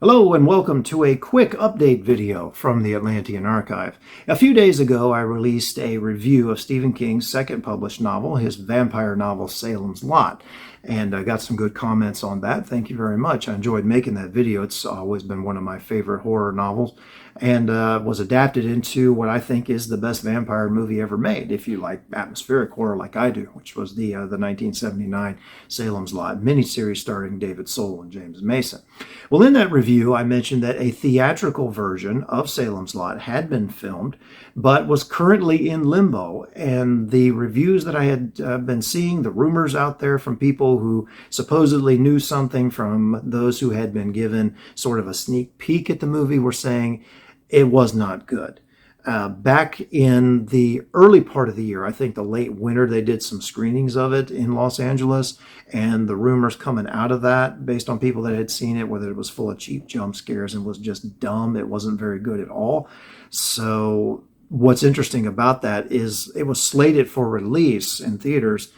Hello and welcome to a quick update video from the Atlantean Archive. A few days ago I released a review of Stephen King's second published novel, his vampire novel Salem's Lot, and I got some good comments on that. Thank you very much. I enjoyed making that video. It's always been one of my favorite horror novels and was adapted into what I think is the best vampire movie ever made, if you like atmospheric horror like I do, which was the 1979 Salem's Lot miniseries starring David Soul and James Mason. Well, in that review, I mentioned that a theatrical version of Salem's Lot had been filmed, but was currently in limbo. And the reviews that I had been seeing, the rumors out there from people who supposedly knew something from those who had been given sort of a sneak peek at the movie, were saying it was not good. Back in the early part of the year, I think the late winter, they did some screenings of it in Los Angeles, and the rumors coming out of that, based on people that had seen it, whether it was full of cheap jump scares and was just dumb, it wasn't very good at all. So what's interesting about that is it was slated for release in theaters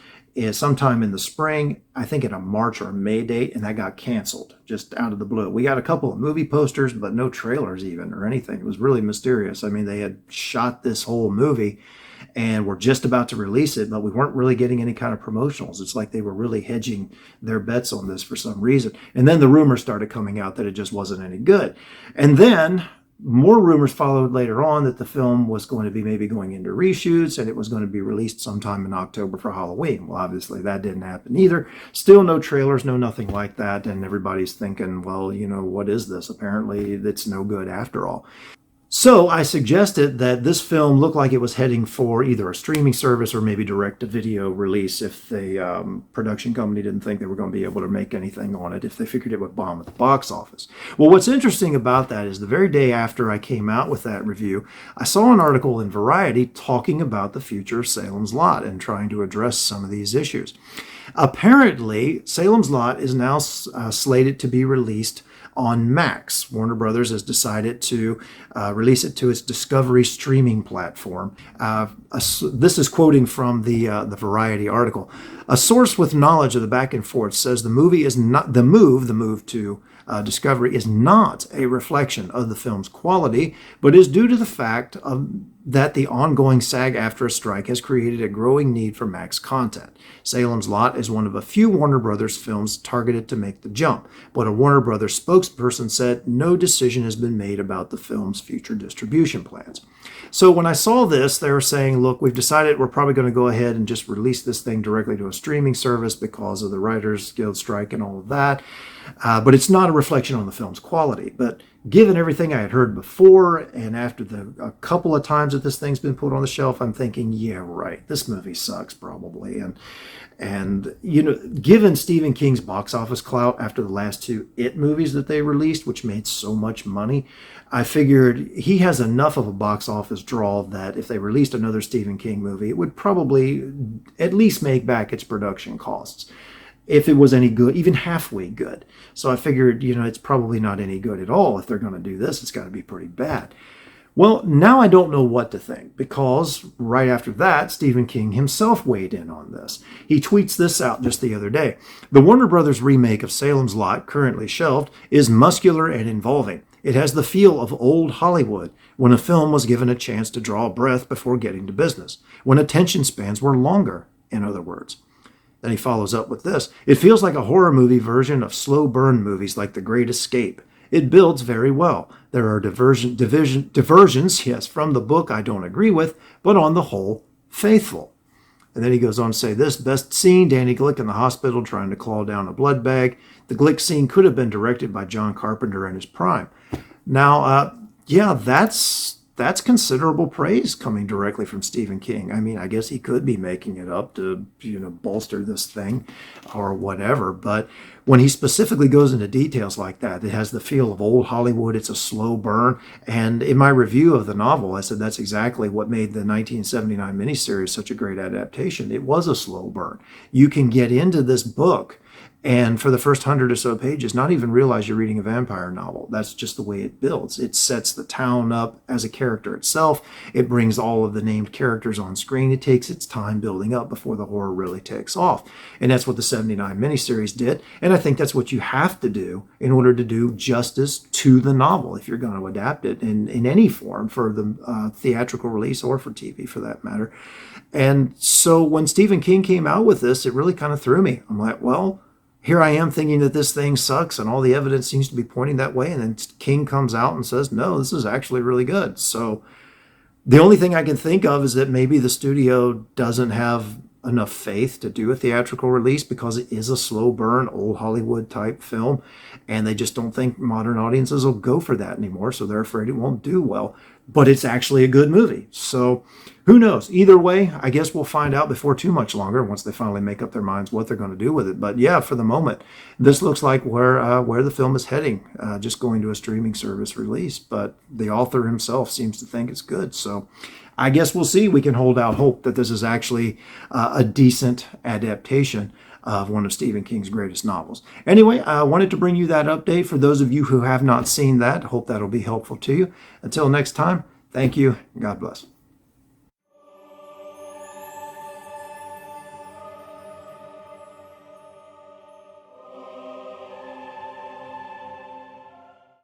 sometime in the spring, I think at a March or May date, and that got canceled just out of the blue. We got a couple of movie posters, but no trailers even or anything. It was really mysterious. I mean, they had shot this whole movie and were just about to release it, but we weren't really getting any kind of promotionals. It's like they were really hedging their bets on this for some reason. And then the rumors started coming out that it just wasn't any good. And then more rumors followed later on that the film was going to be maybe going into reshoots and it was going to be released sometime in October for Halloween. Well, obviously that didn't happen either. Still no trailers, no nothing like that. And everybody's thinking, well, you know, what is this? Apparently it's no good after all. So I suggested that this film looked like it was heading for either a streaming service or maybe direct-to-video release if the production company didn't think they were going to be able to make anything on it, if they figured it would bomb at the box office. Well, what's interesting about that is the very day after I came out with that review, I saw an article in Variety talking about the future of Salem's Lot and trying to address some of these issues. Apparently, Salem's Lot is now slated to be released on Max. Warner Brothers has decided to release it to its Discovery streaming platform. This is quoting from the Variety article. A source with knowledge of the back and forth says the movie is not the move to Discovery is not a reflection of the film's quality, but is due to the fact that the ongoing SAG-AFTRA strike has created a growing need for Max content. Salem's Lot is one of a few Warner Brothers films targeted to make the jump, but a Warner Brothers spokesperson said no decision has been made about the film's future distribution plans. So when I saw this, they were saying, look, we've decided we're probably going to go ahead and just release this thing directly to a streaming service because of the Writers Guild strike and all of that. But it's not a reflection on the film's quality. But given everything I had heard before, and after a couple of times that this thing's been put on the shelf, I'm thinking, yeah, right, this movie sucks probably. And you know, given Stephen King's box office clout after the last two It movies that they released, which made so much money, I figured he has enough of a box office draw that if they released another Stephen King movie, it would probably at least make back its production costs, if it was any good, even halfway good. So I figured, you know, it's probably not any good at all. If they're going to do this, it's got to be pretty bad. Well, now I don't know what to think, because right after that, Stephen King himself weighed in on this. He tweets this out just the other day. The Warner Brothers remake of Salem's Lot, currently shelved, is muscular and involving. It has the feel of old Hollywood, when a film was given a chance to draw a breath before getting to business, when attention spans were longer, in other words. Then he follows up with this. It feels like a horror movie version of slow burn movies like The Great Escape. It builds very well. There are diversions, yes, from the book I don't agree with, but on the whole, faithful. And then he goes on to say this: best scene, Danny Glick in the hospital trying to claw down a blood bag. The Glick scene could have been directed by John Carpenter in his prime. Now, yeah, that's considerable praise coming directly from Stephen King. I mean, I guess he could be making it up to, you know, bolster this thing or whatever. But when he specifically goes into details like that, it has the feel of old Hollywood. It's a slow burn. And in my review of the novel, I said that's exactly what made the 1979 miniseries such a great adaptation. It was a slow burn. You can get into this book And for the first 100 or so pages, not even realize you're reading a vampire novel. That's just the way it builds. It sets the town up as a character itself. It brings all of the named characters on screen. It takes its time building up before the horror really takes off. And that's what the 79 miniseries did. And I think that's what you have to do in order to do justice to the novel if you're going to adapt it in any form for the theatrical release or for TV for that matter. And so when Stephen King came out with this, it really kind of threw me. I'm like, well, here I am thinking that this thing sucks and all the evidence seems to be pointing that way. And then King comes out and says, no, this is actually really good. So the only thing I can think of is that maybe the studio doesn't have enough faith to do a theatrical release because it is a slow burn, old Hollywood type film. And they just don't think modern audiences will go for that anymore. So they're afraid it won't do well. But it's actually a good movie. So who knows? Either way, I guess we'll find out before too much longer once they finally make up their minds what they're going to do with it. But yeah, for the moment, this looks like where the film is heading, just going to a streaming service release. But the author himself seems to think it's good. So I guess we'll see. We can hold out hope that this is actually a decent adaptation of one of Stephen King's greatest novels. Anyway, I wanted to bring you that update. For those of you who have not seen that, hope that'll be helpful to you. Until next time, thank you. God bless.